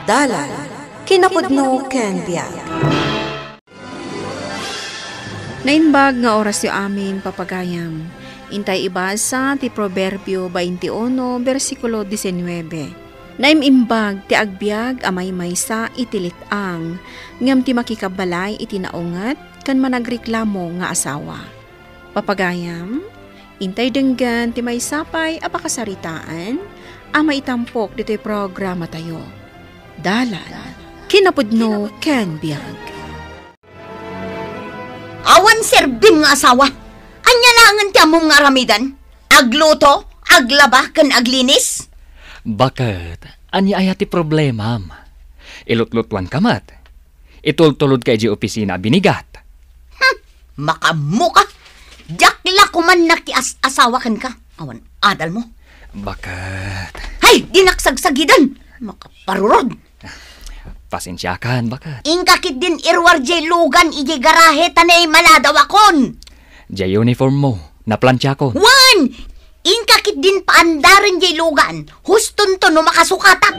Dalan, kinapudno ken biag. Nainbag nga oras yu amin papagayam. Intay ibasa ti Proverbio 21, versikulo 19. Naimimbag ti agbyag amay maysa itilitang, ngam ti makikabalay iti naungat kan managreklamo nga asawa. Papagayam, intay denggan ti maysapay apakasaritaan, ama itampok dito'y programa tayo. Dalan, kinapudno ken biag. Awan serbim nga asawa. Anya langan ti among nga aramidan? Agluto, aglaba, ken aglinis? Bakit? Anya ayati problema, ilutlutuan kamat. Itultulod kay di opisina binigat. Makamuka. Jakla kuman nakias-asawa ken ka. Awan, adal mo. Bakit? Hay, dinaksagsaggidan. Makaparurod. Pasensyakan, bakit? Ingkakit din irwar jay lugan iji garahe tanay maladawakon. Jay uniform mo, naplansya ko. Wan! Ingkakit din paandaran jay lugan. Huston to no makasukatak.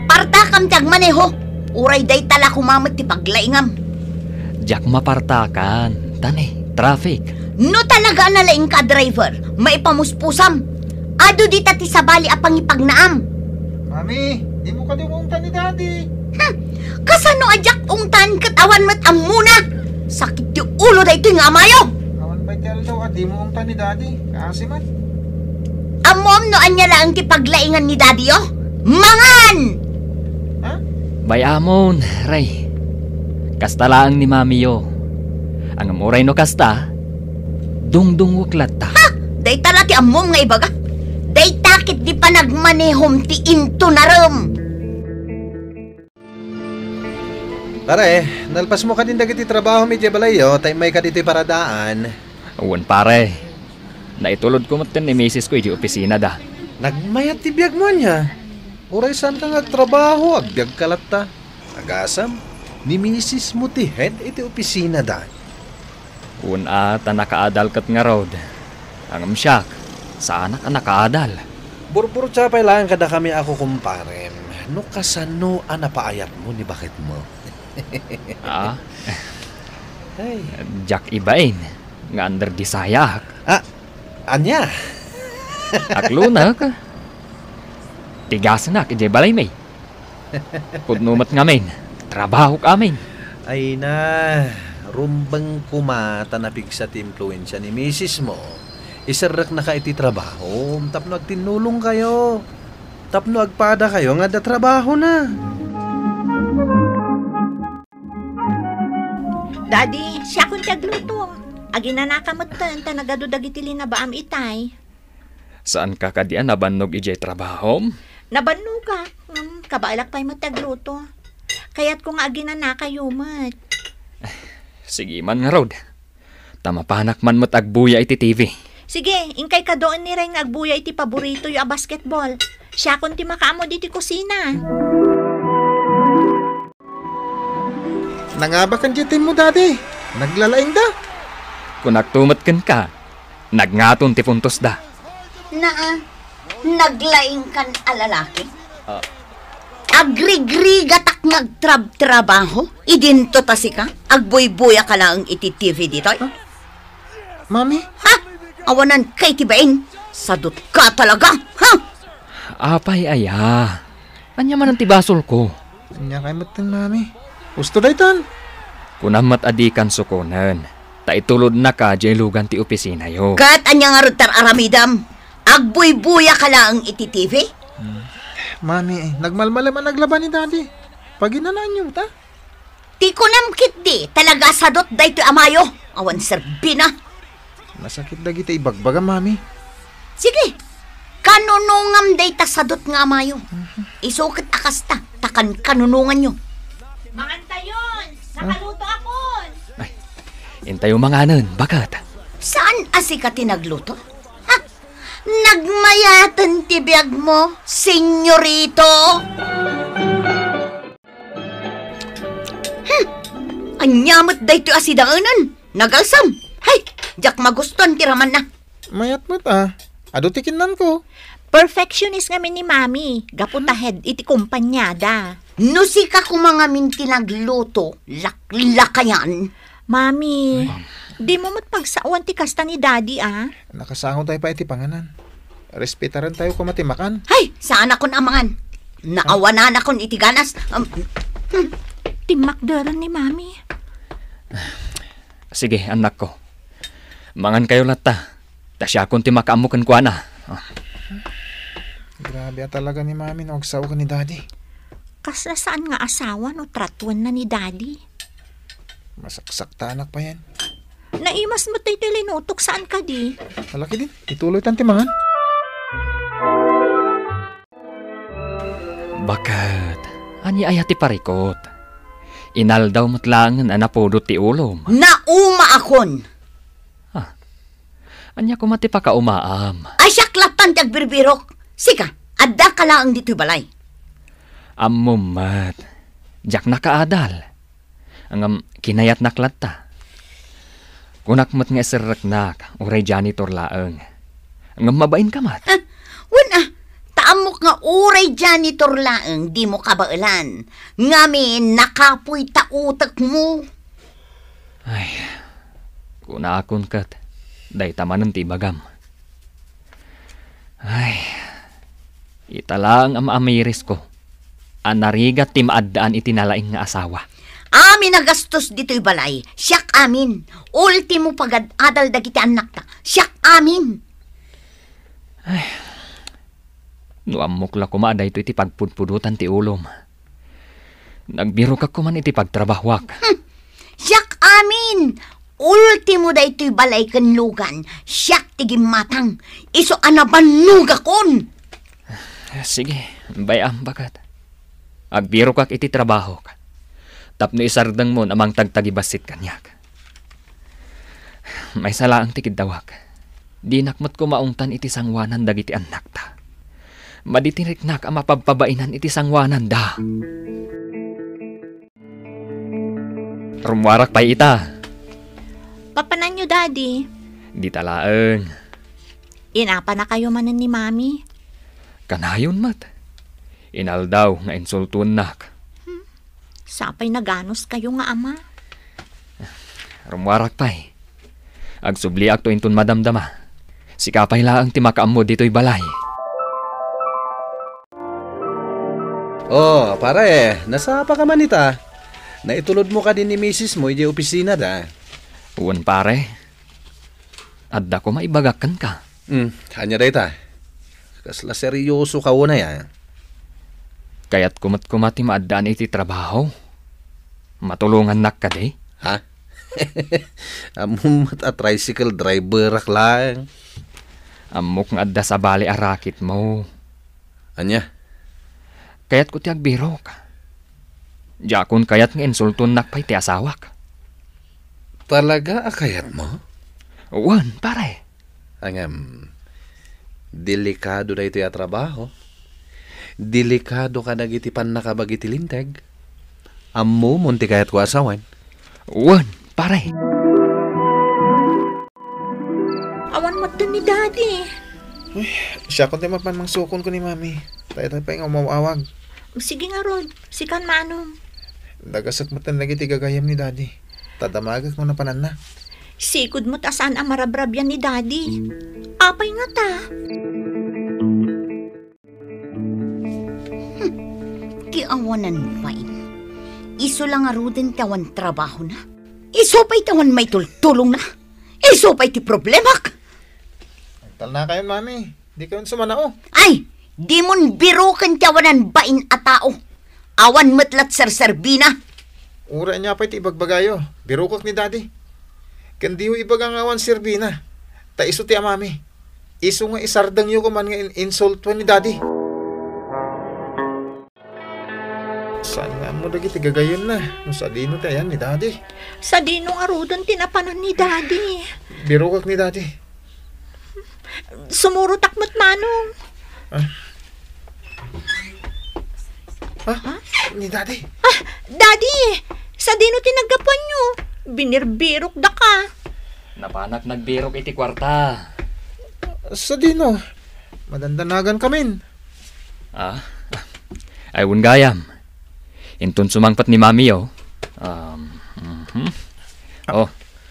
Partakam tiyag maneho. Uray day tala kumamit ti paglaingam. Jak mapartakan, tani, traffic. No talaga nalaing ka driver, maipamuspusam. Ado di tati sabali apang ipagnaam. Mami, di mo ka di umungtan ni Daddy. Kasano ajak ungtan katawan mat amuna. Sakit ti ulo da ito nga amayo. Awan ba'y tiyal daw at di mo umungtan ni Daddy. Kasi man. Amom no anya lang ti paglaingan ni Daddy oh. Mangan! Ha? Bayamon, Ray. Kasta laang ni Mami yo. Ang amuray no kasta, dungdung waklat ta. Ha! Day tala ti amom nga ibaga. Day takit di pa nagmanehom ti into naram. Pare, nalpas mo ka din dagiti trabaho mi Jebalayo, tay may ka dito'y paradaan. Uwan pare, naitulod ko matin ni misis ko iti opisina da. Nagmayat ti biyag mo niya. Uray saan ka nagtrabaho, agbyag kalat ta. Agasam, ni misis mo ti head iti opisina da. Uwan ata nakaadal kat nga road. Ang amsyak, saan ka nakaadal? Burbur tsapay lang kada kami ako kumparem. No kasano napaayat mo ni bakit mo? Ah, Ay. jak ibain, nga under di sayak. Anya? Aklunak. Tigas na, kaya balay may. Pudnumat ngamin, trabaho kamin. Ay na, rumbang kumata na pigsa ti impluensya ni misis mo. Isarak na ka iti trabaho, tapno agtinulong kayo. Tapno agpada kayo nga da trabaho na. Daddy, siya kung tagluto. Aginanakamutan, tanagado dagitili na baam itay. Saan ka kadian nabannog ijay trabaho? Nabanno ka. Kabaalak pa'y matagluto. Kaya't kung aginanakayumat. Sige man nga road. Tamapanak man mo't agbuya iti TV. Sige, ingkay ka doon ni Reng agbuya iti paborito yung basketball. Siya kung ti makaamo diti kusina. Nangabakan jitin mo, Daddy. Naglalaing da. Kung nagtumatkan ka, nagngaton ti puntos da. Naglaing kan alalaki? Agrigrigatak nagtrabaho? Idinto tasi ka? Agboy-boya ka lang iti TV dito? Mami? Ha? Awanan kay tibain? Sadot ka talaga? Ha? Apay aya. Anya man ang tibasol ko. Anya kay matin, Mami. Gusto da itan. Kunamat adikan sukunan. Taitulod na ka dyan lugan ti opisina yo. Kat anya nga rutar aramidam? Agboy-boya ka lang iti TV? Mami, nagmalmalaman naglaban ni Daddy. Paginanan niyo, ta? Ti ko namkit di. Talaga sadot da ito amayo. Awan serbina. Masakit dagiti ibagbaga, Mami. Sige. Kanunungam day ta sadot nga amayo. Isukit akasta. Takan kanunungan nyo. Mangantayon! Nakaluto ako! Intayo mga nun, bakat? Saan asika tinagluto? Ha? Nagmayatan ti biyag mo, senyorito? Anyamot da ito asidaanan. Nagalsam. Hay, jak maguston tiraman na. Mayat mo ta. Ado tikinan ko. Perfectionist kami ni Mami. Gaputahed iti kumpanyada. No si ka kung mga mintinagluto, lakayan. Mami, di mo matpagsawan ti kasta ni Daddy, ah? Nakasangon tayo pa iti panganan. Respetaran tayo kumatimakan. Hay, saan akong amangan? Naawanan akong itiganas. Timakdaran ni Mami. Sige, anak ko. Mangan kayo lata. Tasya akong timakamukan ko na. Grabe talaga ni Mami na magsawa ka ni Daddy. Kasla saan nga asawa no tratuan na ni Daddy? Masaksak anak pa yan. Naimas mo tayo tilinutok saan ka di? Malaki din. Ituloy tan timangan. Bakit? Ani ayati parikot. Inaldaw mo't lang na napudot ti ulom. Nauma akon. Anya ko mati pa ka umaam. Ay siyaklatan tiyag birbirok. Sika, adda ka lang dito'y balay. Amumat. Diyak nakaadal. Ang kinayat naklata. Kunakmat nga siraknak, uray janitor laeng. Ang mabain ka mat. Wala, taamok nga uray janitor laeng, di mo kabailan. Ngamin, nakapoy tautak mo. Ay, kunakon kat. Day tamanan ti bagam. Ay, italang ang amiris ko. Anarigat ti maadaan itinalaing nga asawa. Amin nagastos dito'y balay. Siyak amin. Ultimo pagad-adal dagiti anak ta. Siyak amin. Ay, nuamok la kumada ito iti pagpudpudutan ti ulom. Nagbiro ka kuman iti pagtrabahwak. Siyak amin. Ultimo da ito'y balay kanlugan. Siyak tigim matang. Iso anabanuga kon. Sige, bayam bakat. Agbiro kak iti trabaho ka. Tapno isardang mo namang tagtagibasit kanyak. May sala ang tikid dawak. Di nakmat ko maungtan iti sangwanan dagiti anak ta. Maditiriknak ang mapagpabainan iti sangwanan da. Rumwarak pa ita. Papanan nyo, Daddy. Di talaeng. Inapa na kayo manan ni Mami. Kanayon mat. Inaldaw nga insultun nak. Sapay naganos kayo nga ama. Rumwarak pa'y. Agsubli akto intun madamdama. Sikapay laang timakaam mo dito'y balay. Oh, pare, nasa pa ka man ita? Naitulod mo ka din ni misis mo, iji opisina da. Uwan pare. Adda ko maibagakan ka. Hanya da ita. Kasla seryoso ka una ya. Kaya't kumat-kumati maadaan iti trabaho. Matulungan nak ka de. Ha? Amumat a tricycle driver rak lang. Amok nga adda sa bali arakit mo. Anya? Kaya't ko tiyag biro ka. Jakon kayat nga insultun nak pa'y ti asawak. Talaga akayat mo? Uwan, pare. Delikado na ito yung trabaho. Delikado ka nagitipan nakabagiti linteg. Ammo, munti kayat ko asawan. Uwan, pare. Awan mo din ni Daddy. Uy, siya kung timapan mang sukon ko ni Mami. Tayo pa yung umawawag. Sige nga, Rod. Sikan manong. Dagasat mo tan lagi tigagayam ni Daddy. Tadamagak mo na panan na. Sikod mo tasaan ang marabrabyan ni Daddy. Apay nga ta. Kiawanan mo pa Iso lang aruden tawan trabaho na. Iso pa'y tawan may tultulong na. Iso pa'y ti problemak. Tal na kayo, Mami. Di kayo sumanao. Ay, di mon biro kan tawanan bain a tao. Awan matlat serserbina. Ura niya pa iti ibagbagayo. Birukok ni Daddy. Kandiho ibagang awan serbina. Ta iso ti Mami. Iso nga isardang yo kuman nga insult ni Daddy. Saan nga mo dagi tigagayon na? No sa dino tayan ni Daddy. Sa dinong arudon tinapanan ni Daddy. Birukok ni Daddy. Sumurutak mo't manong. Ni Daddy. Daddy! Sa dino tinagapan nyo. Binirbirok da ka. Napanak nagbirok iti kwarta. Sa dino, madandanagan kamin. Ay gayam. Intun sumangpat ni mami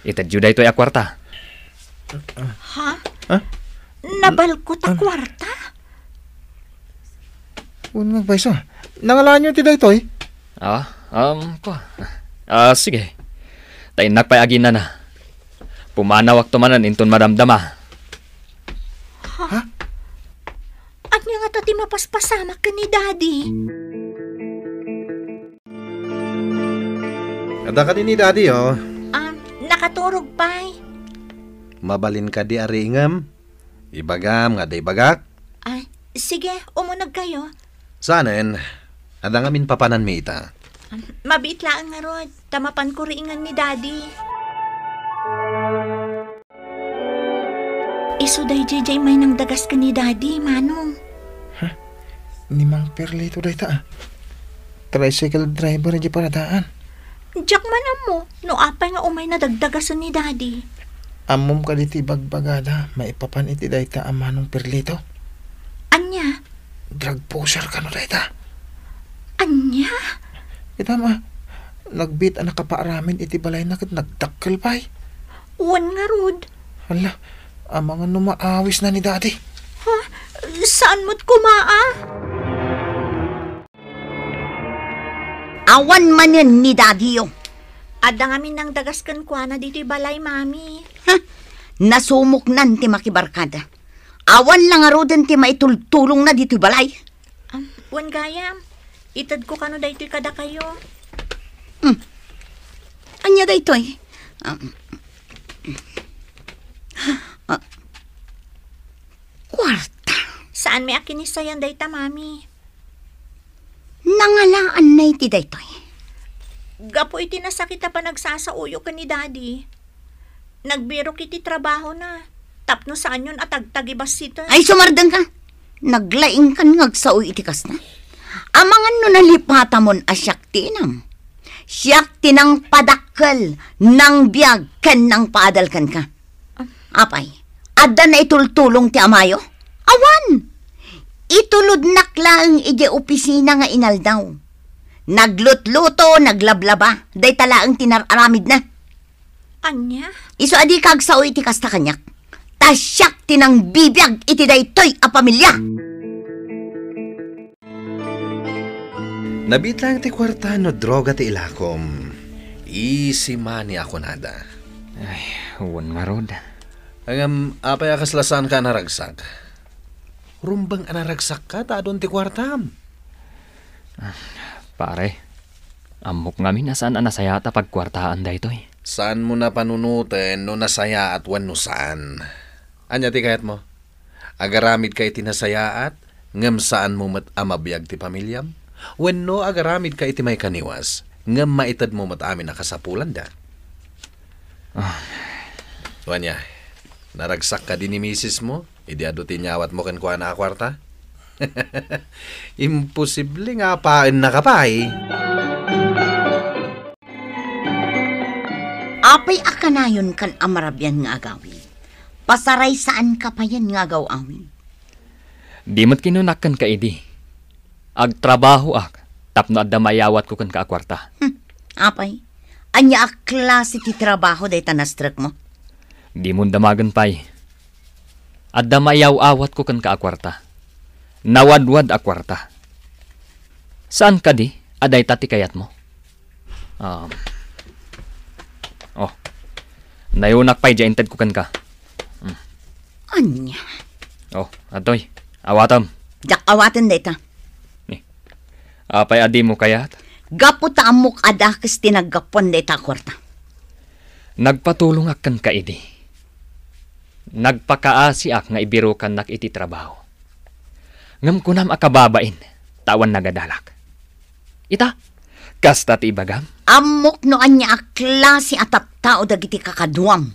itadyo da ito ay akwarta. Ha? Nabalkot a kwarta? Unang bayso, nangalaan nyo ti daytoy? Sige. Tainak pa'y agina na. Pumanawak tumanan intun madamdama. Ha? At nga nga tati mapaspasamak ka ni Daddy. Kada ka ni Daddy, Nakaturog pa'y. Mabalin ka di aringam. Ibagam nga day bagak. Ay, sige, umunag kayo. Sanen, adang amin papanan mi ita. Mabiit lang nga rod. Tamapan ko ringan ni Daddy. Isuday jay may nang dagas ka ni Daddy, Manong. Ni Mang Perlito dayta. Tricycle driver di paradaan. Jack man mo, no apay nga umay na dagdagasan ni Daddy. Amom ka diti bagbagada, maipapan iti dayta ang Manong Perlito. Anya? Drug poser ka no dayta. Anya? Itama, nagbit ang nakapaaramin iti balay na kat nagdakkel pa'y. Uwan nga rod. Hala, ang mga numaawis na ni Daddy. Ha? Saan mo't kumaa? Awan man yan ni Daddy yo. Adang amin nang dagaskan kwa na dito'y balay, Mami. Nasumok nan ti makibarkada. Awan lang arodan ti maitultulong na dito'y balay. Wan gayam. Itad ko kano dayto'y kada kayo. Anya daytoy? Kwarta. Saan may akinisayan dayta, Mami? Nangalaan na iti daytoy. Gapo iti nasakita pa nagsasauyo ka ni Daddy. Nagbiro kiti trabaho na. Tapno saan yun at agtagibas sito. Ay, sumardang ka. Naglaing kan ngagsauy iti kas na. Amangan no nalipata mon asyak tinam. Siyak tinang padakkel nang biyag ken nang paadalkan ka. Apay, adda na itultulong ti amayo? Awan! Itulod naklang ije opisina nga inaldaw. Naglutluto, naglablaba, day talaang tinararamid na. Anya? Iso adi kagsaoy iti kasta kanyak. Tasyak tinang bibiyag iti daytoy a pamilya. Nabit lang ti kwarta no droga ti ilakom. Easy money ako nada. Ay, huwan nga rod. Apay akaslasan ka naragsak. Rumbang anaragsak ka, taadon ti kwartam. Pare, amok ngamin nasaan anasayata pagkwartaan da ito eh. Saan mo na panunutin no nasaya at wanusan? Anya ti kayat mo? Agaramid kay tinasayaat, ngam saan mo amabiyag ti pamilyam? Wenno agaramid kay iti may kaniwas, ngam maitad mo amin nakasapulan da. Wanya, naragsak ka din ni misis mo? Idi ado tinyawat mo ken kuha na kwarta? Imposible nga pain na kapay. Apay akanayon kan amarabyan nga agawin. Pasaray saan ka pa yan nga agawawin. Di mo't kinunakan ka idi. Agtrabaho ak, tapno adda mayawat ko kan kaakwarta. Apay, anya ak klase ti trabaho day tanastrek mo? Di mo damagan pa'y. Adda mayaw-awat ko kan kaakwarta. Nawadwad akwarta. Saan ka di? Aday tati kayat mo? Nayunak pa'y dyan ko kan ka. Anya? Atoy, awatam. Jak awatan dayta. Apay adi mo kayat? Gaputa amok adakis tinagapon dayta kwarta. Nagpatulong ak kan ka idi. Nagpakaasi ak nga ibiro kan nak iti trabaho. Ngam kunam akababain, tawan nagadalak. Ita, kasta ti ibagam. Amok no anya ak klase atap tao dagiti kakaduam.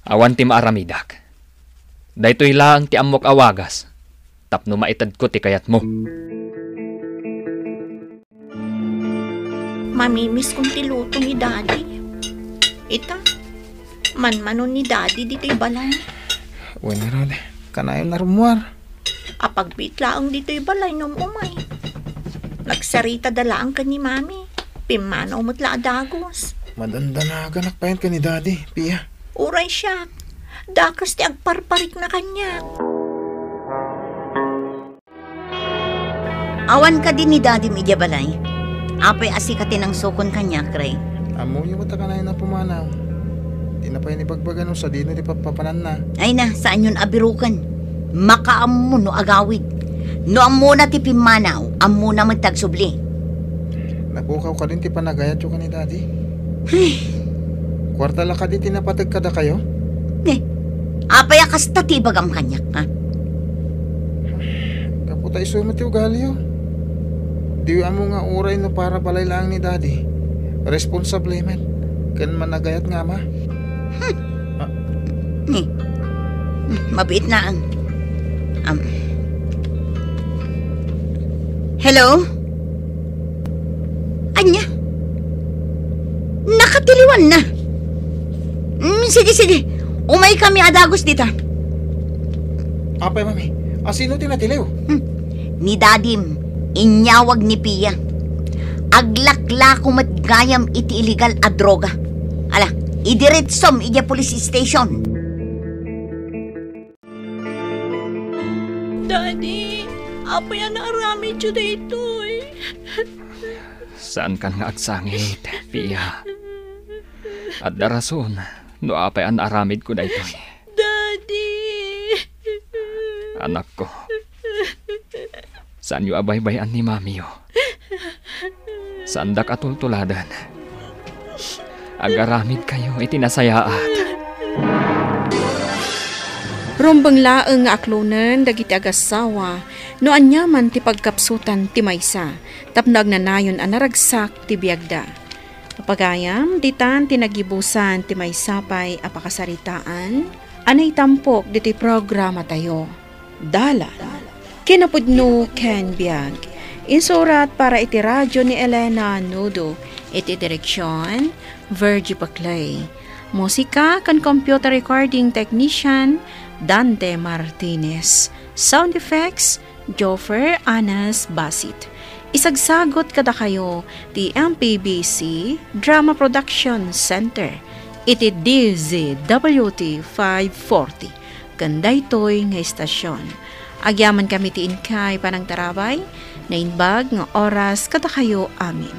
Awan ti maaramidak. Daytoy lang ti amok awagas. Tapno maitad ko ti kayat mo. Mamimiss kong tiluto ni Daddy. Ita, manmanon ni Daddy dito'y balay. Wala rod. Kanayon na rumuar. Apagbitlaang dito'y balay nung umay. Nagsarita dalaan ka ni mami. Pimanaw mo't laadagos. Madandanaga nakpayan ka ni Daddy, Pia. Uray siya. Dakas ti agparparik na kanya. Awan ka din ni Daddy Media Balay. Apay asikatin ang sukon kanya, Kray. Amo yung mata kanayon na pumanaw. Di na pa yun ibagbagan no, sa dino di papapanan na. Ay na, saan yun abirukan? Makaam mo no agawid. No amo na ti pimanaw, amo na magtagsubli. Napukaw ka din ti panagayat yung ka ni Daddy. Kwarta la ka di tinapatag kada kayo? Apay akasta ti bagam kanyak, ha? Kaputa isumat yung galyo. Di amo nga uray no para balay lang ni Daddy. Responsable man. Kan managayat nga ma. Mabiit na ang... Hello? Anya? Nakatiliwan na. Sige. Umay kami adagos dita. Apay, mami. Sino tinatiliw? Ni Dadim, inyawag ni Pia. Aglakla kumatgayam iti illegal a droga. Ala, idiretsom ija police station. Daddy, apa yan naarami dyo dito eh? Saan kan nga agsangit, Pia? At darason, no apay an aramid ko dayto. Daddy! Anak ko, saan yu abay-bayan ni mami yo? Saan dak atultuladan? Agaramid kayo itinasayaat. Rombang laeng nga aklonen dagiti agasawa no anyaman ti pagkapsutan ti maysa tapno agnanayon a naragsak ti biagda. Kapagayam ditan tinagibusan ti maysapay a pakasaritaan anay tampok diti programa tayo. Dala kinapudno ken biag. Insurat para iti radyo ni Elena Nudo iti direksyon Virgie Paclay. Musika kan computer recording technician Dante Martinez. Sound effects, Joffer Anas Basit. Isagsagot kada kayo ti MPBC Drama Production Center. Iti DZWT 540. Kandaytoy nga istasyon. Agyaman kami ti inkay panang tarabay, na inbag nga oras kada kayo amin.